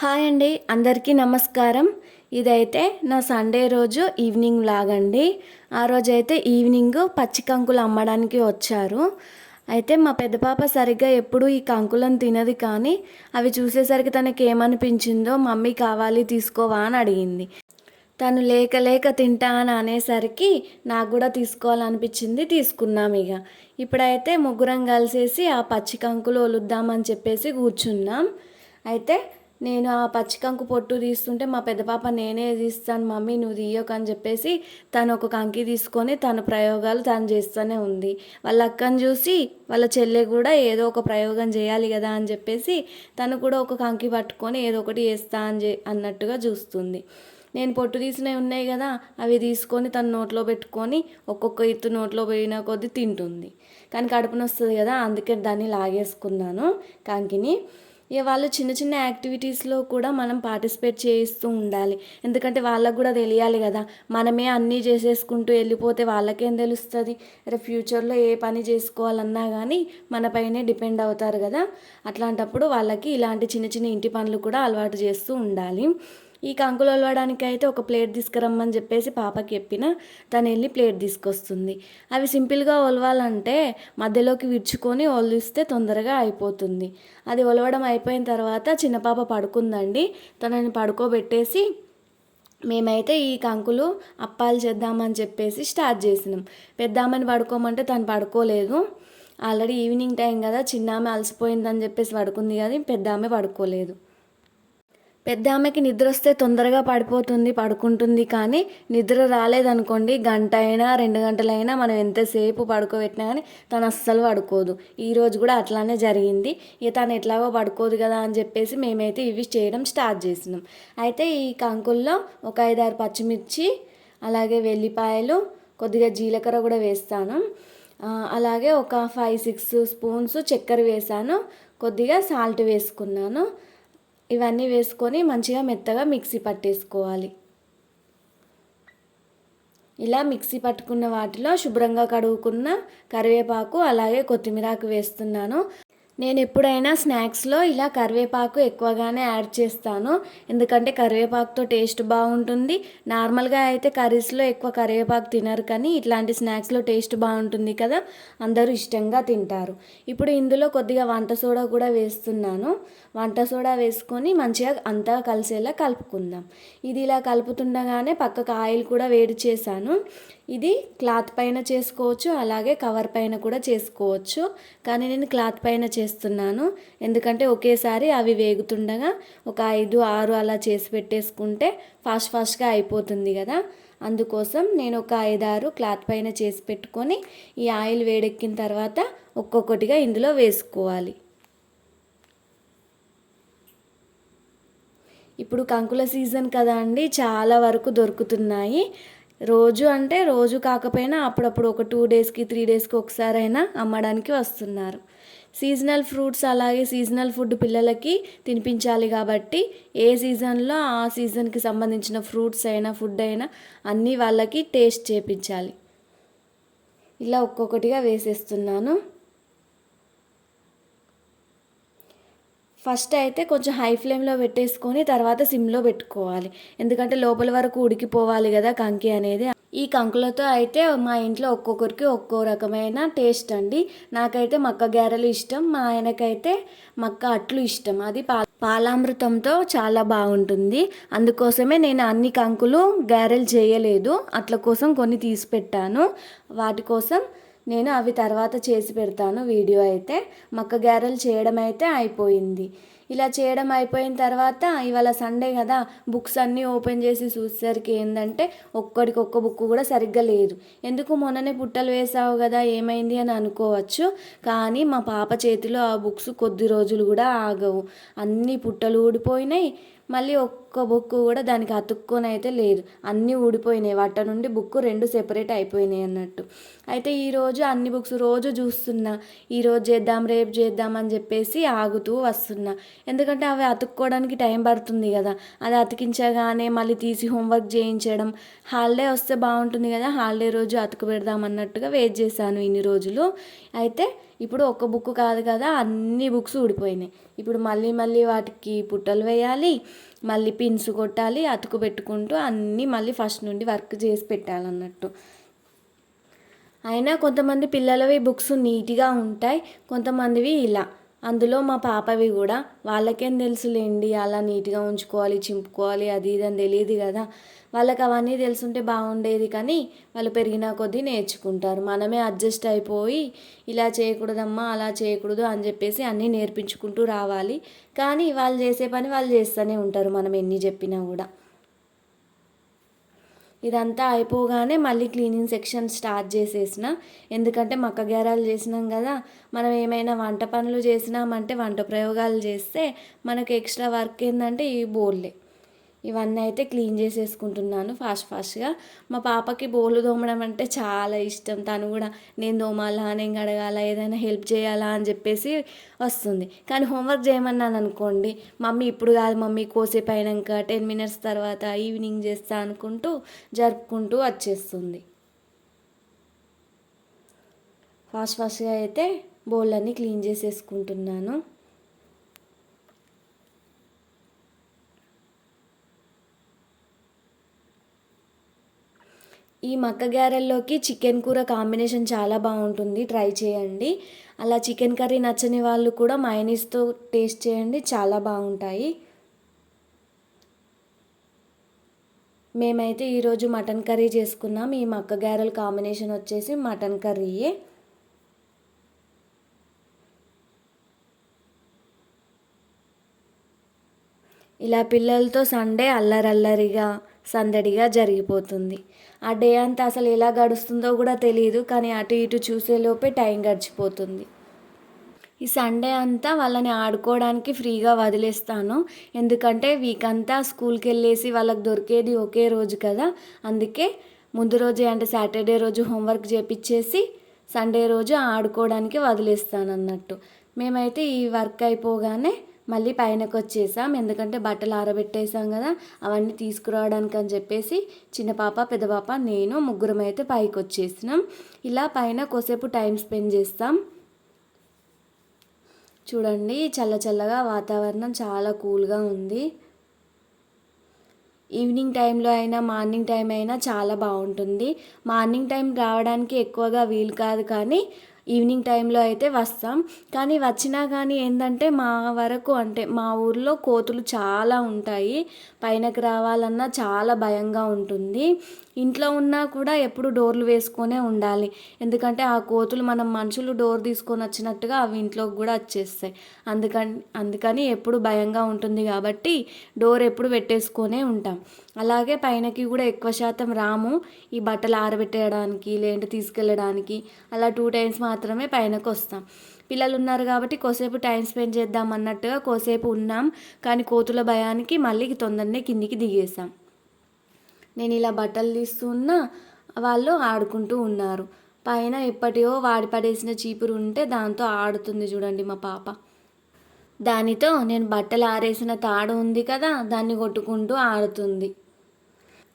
Hi అండి, అందరికీ నమస్కారం. ఇదైతే నా సండే రోజు ఈవినింగ్ లాగండి. ఆ రోజైతే ఈవినింగ్ పచ్చి కంకులు అమ్మడానికి వచ్చారు. అయితే మా పెద్ద పాప సరిగ్గా ఎప్పుడు ఈ కంకులను తినది, కానీ అవి చూసేసరికి తనకి ఏమనిపించిందో మమ్మీ కావాలి తీసుకోవా అని అడిగింది. తను లేక లేక తింటా అని అనేసరికి నాకు కూడా తీసుకోవాలనిపించింది, తీసుకున్నాం. ఇప్పుడైతే ముగ్గురం కలిసేసి ఆ పచ్చి కంకులు ఒలుద్దామని చెప్పేసి కూర్చున్నాం. అయితే నేను ఆ పచ్చికంకు పొట్టు తీస్తుంటే మా పెద్ద పాప నేనే తీస్తాను మమ్మీ నువ్వు తీయకు అని చెప్పేసి తను ఒక కంకి తీసుకొని తన ప్రయోగాలు తను చేస్తూనే ఉంది. వాళ్ళ అక్కని చూసి వాళ్ళ చెల్లె కూడా ఏదో ఒక ప్రయోగం చేయాలి కదా అని చెప్పేసి తను కూడా ఒక కంకి పట్టుకొని ఏదో ఒకటి చేస్తా అన్నట్టుగా చూస్తుంది. నేను పొట్టు తీసినవి ఉన్నాయి కదా, అవి తీసుకొని తన నోట్లో పెట్టుకొని ఒక్కొక్క ఇత్తు నోట్లో పోయిన కొద్దీ తింటుంది. కానీ కడుపున వస్తుంది కదా, అందుకే దాన్ని లాగేసుకున్నాను కంకిని. వాళ్ళు చిన్న చిన్న యాక్టివిటీస్లో కూడా మనం పార్టిసిపేట్ చేయిస్తూ ఉండాలి. ఎందుకంటే వాళ్ళకు కూడా తెలియాలి కదా, మనమే అన్నీ చేసేసుకుంటూ వెళ్ళిపోతే వాళ్ళకేం తెలుస్తుంది. రేపు ఫ్యూచర్లో ఏ పని చేసుకోవాలన్నా కానీ మనపైనే డిపెండ్ అవుతారు కదా. అట్లాంటప్పుడు వాళ్ళకి ఇలాంటి చిన్న చిన్న ఇంటి పనులు కూడా అలవాటు చేస్తూ ఉండాలి. ఈ కంకులు ఒలవడానికి అయితే ఒక ప్లేట్ తీసుకురమ్మని చెప్పేసి పాపకి చెప్పిన, తను వెళ్ళి ప్లేట్ తీసుకొస్తుంది. అవి సింపుల్గా ఒలవాలంటే మధ్యలోకి విరుచుకొని ఒలిస్తే తొందరగా అయిపోతుంది. అది ఒలవడం అయిపోయిన తర్వాత చిన్న పాప పడుకుందండి. తనని పడుకోబెట్టేసి మేమైతే ఈ కంకులు అప్పాలు చేద్దామని చెప్పేసి స్టార్ట్ చేసినాం. పెద్దామని పడుకోమంటే తను పడుకోలేదు. ఆల్రెడీ ఈవినింగ్ టైం కదా, చిన్నామె అలసిపోయిందని చెప్పేసి పడుకుంది, కానీ పెద్దామె పడుకోలేదు. పెద్ద ఆమెకి నిద్ర వస్తే తొందరగా పడుకుంటుంది, కానీ నిద్ర రాలేదనుకోండి గంట అయినా 2 గంటలైనా మనం ఎంతసేపు పడుకోబెట్టినా కానీ తను అస్సలు పడుకోదు. ఈరోజు కూడా అట్లానే జరిగింది. తను ఎట్లాగో పడుకోదు కదా అని చెప్పేసి మేమైతే ఇవి చేయడం స్టార్ట్ చేసినాం. అయితే ఈ కంకుల్లో ఒక 5-6 పచ్చిమిర్చి, అలాగే వెల్లిపాయలు, కొద్దిగా జీలకర్ర కూడా వేస్తాను. అలాగే ఒక 5-6 స్పూన్స్ చక్కెర వేసాను, కొద్దిగా సాల్ట్ వేసుకున్నాను. ఇవన్నీ వేసుకొని మంచిగా మెత్తగా మిక్సీ పట్టేసుకోవాలి. ఇలా మిక్సీ పట్టుకున్న వాటిలో శుభ్రంగా కడుగుకున్న కరివేపాకు అలాగే కొత్తిమీరాకు వేస్తున్నాను. నేను ఎప్పుడైనా స్నాక్స్లో ఇలా కరివేపాకు ఎక్కువగానే యాడ్ చేస్తాను, ఎందుకంటే కరివేపాకుతో టేస్ట్ బాగుంటుంది. నార్మల్గా అయితే కర్రీస్లో ఎక్కువ కరివేపాకు తినరు, కానీ ఇట్లాంటి స్నాక్స్లో టేస్ట్ బాగుంటుంది కదా, అందరూ ఇష్టంగా తింటారు. ఇప్పుడు ఇందులో కొద్దిగా వంట సోడా కూడా వేస్తున్నాను. వంట సోడా వేసుకొని మంచిగా అంతా కలిసేలా కలుపుకుందాం. ఇది ఇలా కలుపుతుండగానే పక్కకు ఆయిల్ కూడా వేడి చేశాను. ఇది క్లాత్ పైన చేసుకోవచ్చు, అలాగే కవర్ పైన కూడా చేసుకోవచ్చు, కానీ నేను క్లాత్ పైన చేస్తున్నాను. ఎందుకంటే ఒకేసారి అవి వేగుతుండగా ఒక 5-6 అలా చేసి పెట్టేసుకుంటే ఫాస్ట్గా అయిపోతుంది కదా. అందుకోసం నేను ఒక 5-6 క్లాత్ పైన చేసి పెట్టుకొని ఈ ఆయిల్ వేడెక్కిన తర్వాత ఒక్కొక్కటిగా ఇందులో వేసుకోవాలి. ఇప్పుడు కంకుల సీజన్ కదా అండి, చాలా వరకు దొరుకుతున్నాయి. రోజు అంటే రోజు కాకపోయినా అప్పుడప్పుడు ఒక 2 డేస్కి 3 డేస్కి ఒకసారైనా అమ్మడానికి వస్తున్నారు. సీజనల్ ఫ్రూట్స్ అలాగే సీజనల్ ఫుడ్ పిల్లలకి తినిపించాలి కాబట్టి ఏ సీజన్లో ఆ సీజన్కి సంబంధించిన ఫ్రూట్స్ అయినా ఫుడ్ అయినా అన్నీ వాళ్ళకి టేస్ట్ చేపించాలి. ఇలా ఒక్కొక్కటిగా వేసేస్తున్నాను. ఫస్ట్ అయితే కొంచెం హై ఫ్లేమ్లో పెట్టేసుకొని తర్వాత సిమ్లో పెట్టుకోవాలి, ఎందుకంటే లోపల వరకు ఉడికిపోవాలి కదా కంకి అనేది. ఈ కంకులతో అయితే మా ఇంట్లో ఒక్కొక్కరికి ఒక్కో రకమైన టేస్ట్ అండి. నాకైతే మక్క గారెలు ఇష్టం, మా ఆయనకైతే మక్క అట్లు ఇష్టం. అది పాలామృతంతో చాలా బాగుంటుంది. అందుకోసమే నేను అన్ని కంకులు గారెలు చేయలేదు, అట్ల కోసం కొన్ని తీసి పెట్టాను. వాటి కోసం నేను అవి తర్వాత చేసి పెడతాను వీడియో. అయితే మక్క గారెలు చేయడం అయితే అయిపోయింది. ఇలా చేయడం అయిపోయిన తర్వాత ఇవాళ సండే కదా, బుక్స్ అన్నీ ఓపెన్ చేసి చూసేసరికి ఏంటంటే ఒక్క బుక్ కూడా సరిగ్గా లేదు. ఎందుకు మొన్ననే పుట్టలు వేసావు కదా ఏమైంది అని అనుకోవచ్చు, కానీ మా పాప చేతిలో ఆ బుక్స్ కొద్ది రోజులు కూడా ఆగవు. అన్నీ పుట్టలు ఊడిపోయినాయి. మళ్ళీ ఒక్క బుక్ కూడా దానికి అతుక్కొని అయితే లేదు, అన్నీ ఊడిపోయినాయి. వాటి నుండి బుక్ 2 సెపరేట్ అయిపోయినాయి అన్నట్టు. అయితే ఈరోజు అన్ని బుక్స్ రోజు చూస్తున్నా, ఈరోజు చేద్దాం రేపు చేద్దాం అని చెప్పేసి ఆగుతూ వస్తున్నా. ఎందుకంటే అవి అతుక్కోవడానికి టైం పడుతుంది కదా, అది అతికించగానే మళ్ళీ తీసి హోంవర్క్ చేయించడం. హాలిడే వస్తే బాగుంటుంది కదా, హాలిడే రోజు అతుకు పెడదాం అన్నట్టుగా వెయిట్ చేశాను ఇన్ని రోజులు. అయితే ఇప్పుడు ఒక్క బుక్ కాదు కదా, అన్ని బుక్స్ ఊడిపోయినాయి. ఇప్పుడు మళ్ళీ మళ్ళీ వాటికి పుట్టలు వేయాలి, మళ్ళీ పిన్స్ కొట్టాలి, అతుకు పెట్టుకుంటూ అన్నీ మళ్ళీ ఫస్ట్ నుండి వర్క్ చేసి పెట్టాలన్నట్టు. అయినా కొంతమంది పిల్లలవి బుక్స్ నీట్గా ఉంటాయి, కొంతమందివి ఇలా. అందులో మా పాపవి కూడా. వాళ్ళకేం తెలుసులేండి అలా నీట్గా ఉంచుకోవాలి, చింపుకోవాలి, అది ఇది అని తెలియదు కదా. వాళ్ళకి అవన్నీ తెలుసుంటే బాగుండేది, కానీ వాళ్ళు పెరిగిన కొద్దీ నేర్చుకుంటారు. మనమే అడ్జస్ట్ అయిపోయి ఇలా చేయకూడదమ్మా, అలా చేయకూడదు అని చెప్పేసి అన్నీ నేర్పించుకుంటూ రావాలి. కానీ వాళ్ళు చేసే పని వాళ్ళు చేస్తూనే ఉంటారు, మనం ఎన్ని చెప్పినా కూడా. ఇదంతా అయిపోగానే మళ్ళీ క్లీనింగ్ సెక్షన్ స్టార్ట్ చేసేసిన. ఎందుకంటే మక్క గ్యారాలు చేసినాం కదా, మనం ఏమైనా వంట పనులు చేసినామంటే, వంట ప్రయోగాలు చేస్తే మనకు ఎక్స్ట్రా వర్క్ ఏంటంటే ఈ బోల్లే. ఇవన్నీ అయితే క్లీన్ చేసేసుకుంటున్నాను ఫాస్ట్గా. మా పాపకి బోళ్ళు తోమడం అంటే చాలా ఇష్టం. తను కూడా నేను తోమాలా, నేను కడగాల, ఏదైనా హెల్ప్ చేయాలా అని చెప్పేసి వస్తుంది. కానీ హోంవర్క్ చేయమన్నాను అనుకోండి, మమ్మీ ఇప్పుడు కాదు మమ్మీ, కోసేపు అయినాక 10 minutes తర్వాత ఈవినింగ్ చేస్తా అనుకుంటూ జరుపుకుంటూ వచ్చేస్తుంది. ఫాస్ట్గా అయితే బోళ్ళన్నీ క్లీన్ చేసేసుకుంటున్నాను. ఈ మక్క గారెల్లోకి చికెన్ కూర కాంబినేషన్ చాలా బాగుంటుంది, ట్రై చేయండి. అలా చికెన్ కర్రీ నచ్చని వాళ్ళు కూడా మయోనీస్తో టేస్ట్ చేయండి, చాలా బాగుంటాయి. మేమైతే ఈరోజు మటన్ కర్రీ చేసుకున్నాం. ఈ మక్క గారెల కాంబినేషన్ వచ్చేసి మటన్ కర్రీయే. ఇలా పిల్లలతో సండే అల్లరల్లరిగా సందడిగా జరిగిపోతుంది. ఆ డే అంతా అసలు ఎలా గడుస్తుందో కూడా తెలియదు, కానీ అటు ఇటు చూసేలోపే టైం గడిచిపోతుంది. ఈ సండే అంతా వాళ్ళని ఆడుకోవడానికి ఫ్రీగా వదిలేస్తాను. ఎందుకంటే వీక్ అంతా స్కూల్కి వెళ్ళేసి వాళ్ళకి దొరికేది ఒకే రోజు కదా. అందుకే ముందు రోజే అంటే సాటర్డే రోజు హోంవర్క్ చేపించేసి సండే రోజు ఆడుకోవడానికి వదిలేస్తాను అన్నట్టు. మేమైతే ఈ వర్క్ అయిపోగానే మళ్ళీ పైనకు వచ్చేసాం. ఎందుకంటే బట్టలు ఆరబెట్టేసాం కదా, అవన్నీ తీసుకురావడానికి అని చెప్పేసి చిన్న పాప, పెద్ద పాప, నేను ముగ్గురం అయితే పైకి వచ్చేసినాం. ఇలా పైన కొద్దిసేపు టైం స్పెండ్ చేస్తాం. చూడండి, చల్లగా వాతావరణం చాలా కూల్గా ఉంది. ఈవినింగ్ టైంలో అయినా మార్నింగ్ టైం అయినా చాలా బాగుంటుంది. మార్నింగ్ టైం రావడానికి ఎక్కువగా వీలు కాదు, కానీ ఈవినింగ్ టైంలో అయితే వస్తాం. కానీ వచ్చినా కానీ ఏంటంటే మా వరకు అంటే మా ఊర్లో కోతులు చాలా ఉంటాయి. పైనకి రావాలన్నా చాలా భయంగా ఉంటుంది. ఇంట్లో ఉన్నా కూడా ఎప్పుడు డోర్లు వేసుకొనే ఉండాలి. ఎందుకంటే ఆ కోతులు మనం మనుషులు డోర్ తీసుకొని వచ్చినట్టుగా అవి ఇంట్లోకి కూడా వచ్చేస్తాయి. అందుకని ఎప్పుడు భయంగా ఉంటుంది కాబట్టి డోర్ ఎప్పుడు పెట్టేసుకొనే ఉంటాం. అలాగే పైనకి కూడా ఎక్కువ శాతం రాము. ఈ బట్టలు ఆరబెట్టేయడానికి లేదంటే తీసుకెళ్ళడానికి అలా 2 times మాత్రమే పైనకు వస్తాం. పిల్లలు ఉన్నారు కాబట్టి కోసేపు టైం స్పెండ్ చేద్దాం అన్నట్టుగా కోసేపు ఉన్నాం. కానీ కోతుల భయానికి మళ్ళీ తొందరనే కిందికి దిగేసాం. నేను ఇలా బట్టలు తీస్తున్నా, వాళ్ళు ఆడుకుంటూ ఉన్నారు. పైన ఎప్పటివో వాడి పడేసిన చీపురు ఉంటే దాంతో ఆడుతుంది చూడండి మా పాప. దానితో నేను బట్టలు ఆరేసిన తాడు ఉంది కదా, దాన్ని కొట్టుకుంటూ ఆడుతుంది.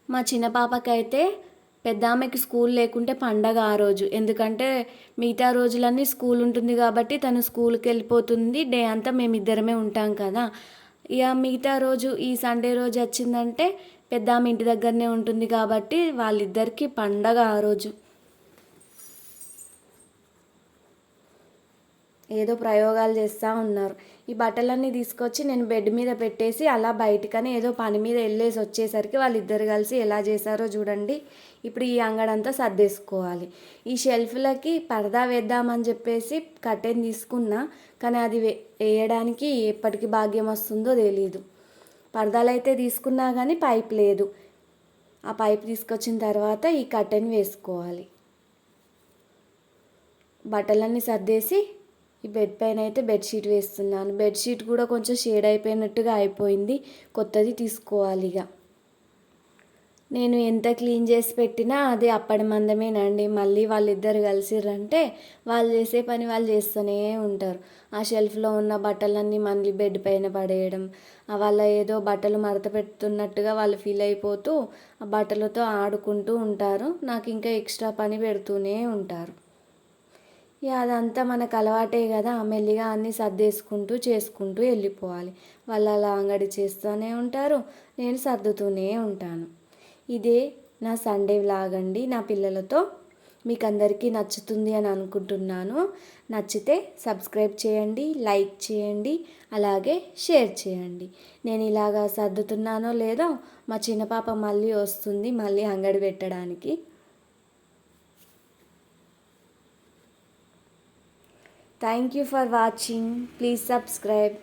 మా చిన్న పాపకైతే పెద్ద ఆమెకి స్కూల్ లేకుంటే పండగ ఆ రోజు. ఎందుకంటే మిగతా రోజులన్నీ స్కూల్ ఉంటుంది కాబట్టి తను స్కూల్కి వెళ్ళిపోతుంది. డే అంతా మేమిద్దరమే ఉంటాం కదా. ఇక మిగతా రోజు ఈ సండే రోజు వచ్చిందంటే పెద్ద ఆమె ఇంటి దగ్గరనే ఉంటుంది కాబట్టి వాళ్ళిద్దరికీ పండగ ఆ రోజు. ఏదో ప్రయోగాలు చేస్తూ ఉన్నారు. ఈ బట్టలన్నీ తీసుకొచ్చి నేను బెడ్ మీద పెట్టేసి అలా బయటకని ఏదో పని మీద వెళ్ళేసి వచ్చేసరికి వాళ్ళిద్దరు కలిసి ఎలా చేశారో చూడండి. ఇప్పుడు ఈ అంగడంతా సర్దేసుకోవాలి. ఈ షెల్ఫ్లకి పరదా వేద్దామని చెప్పేసి కర్టెన్ తీసుకున్నా, కానీ అది వేయడానికి ఎప్పటికి భాగ్యం వస్తుందో తెలీదు. పరదాలు అయితే తీసుకున్నా కానీ పైప్ లేదు. ఆ పైప్ తీసుకొచ్చిన తర్వాత ఈ కర్టెన్ వేసుకోవాలి. బట్టలన్నీ సర్దేసి ఈ బెడ్ పైన అయితే బెడ్షీట్ వేస్తున్నాను. బెడ్షీట్ కూడా కొంచెం షేడ్ అయిపోయినట్టుగా అయిపోయింది, కొత్తది తీసుకోవాలి. ఇక నేను ఎంత క్లీన్ చేసి పెట్టినా అది అప్పటి మందమేనండి. మళ్ళీ వాళ్ళిద్దరు కలిసిర్రంటే వాళ్ళు చేసే పని వాళ్ళు చేస్తూనే ఉంటారు. ఆ షెల్ఫ్లో ఉన్న బట్టలన్నీ మళ్ళీ బెడ్ పైన పడేయడం, వాళ్ళ ఏదో బట్టలు మడత పెడుతున్నట్టుగా వాళ్ళు ఫీల్ అయిపోతూ ఆ బట్టలతో ఆడుకుంటూ ఉంటారు. నాకు ఇంకా ఎక్స్ట్రా పని పెడుతూనే ఉంటారు. ఇక అదంతా మనకు అలవాటే కదా, మెల్లిగా అన్నీ సర్దేసుకుంటూ చేసుకుంటూ వెళ్ళిపోవాలి. వాళ్ళు అలా అంగడి చేస్తూనే ఉంటారు, నేను సర్దుతూనే ఉంటాను. ఇదే నా సండే వ్లాగ్ అండి నా పిల్లలతో. మీకు అందరికీ నచ్చుతుంది అని అనుకుంటున్నాను. నచ్చితే సబ్స్క్రైబ్ చేయండి, లైక్ చేయండి, అలాగే షేర్ చేయండి. నేను ఇలాగా సర్దుతున్నానో లేదో మా చిన్న పాప మళ్ళీ వస్తుంది, మళ్ళీ అంగడి పెట్టడానికి. Thank you for watching. Please subscribe.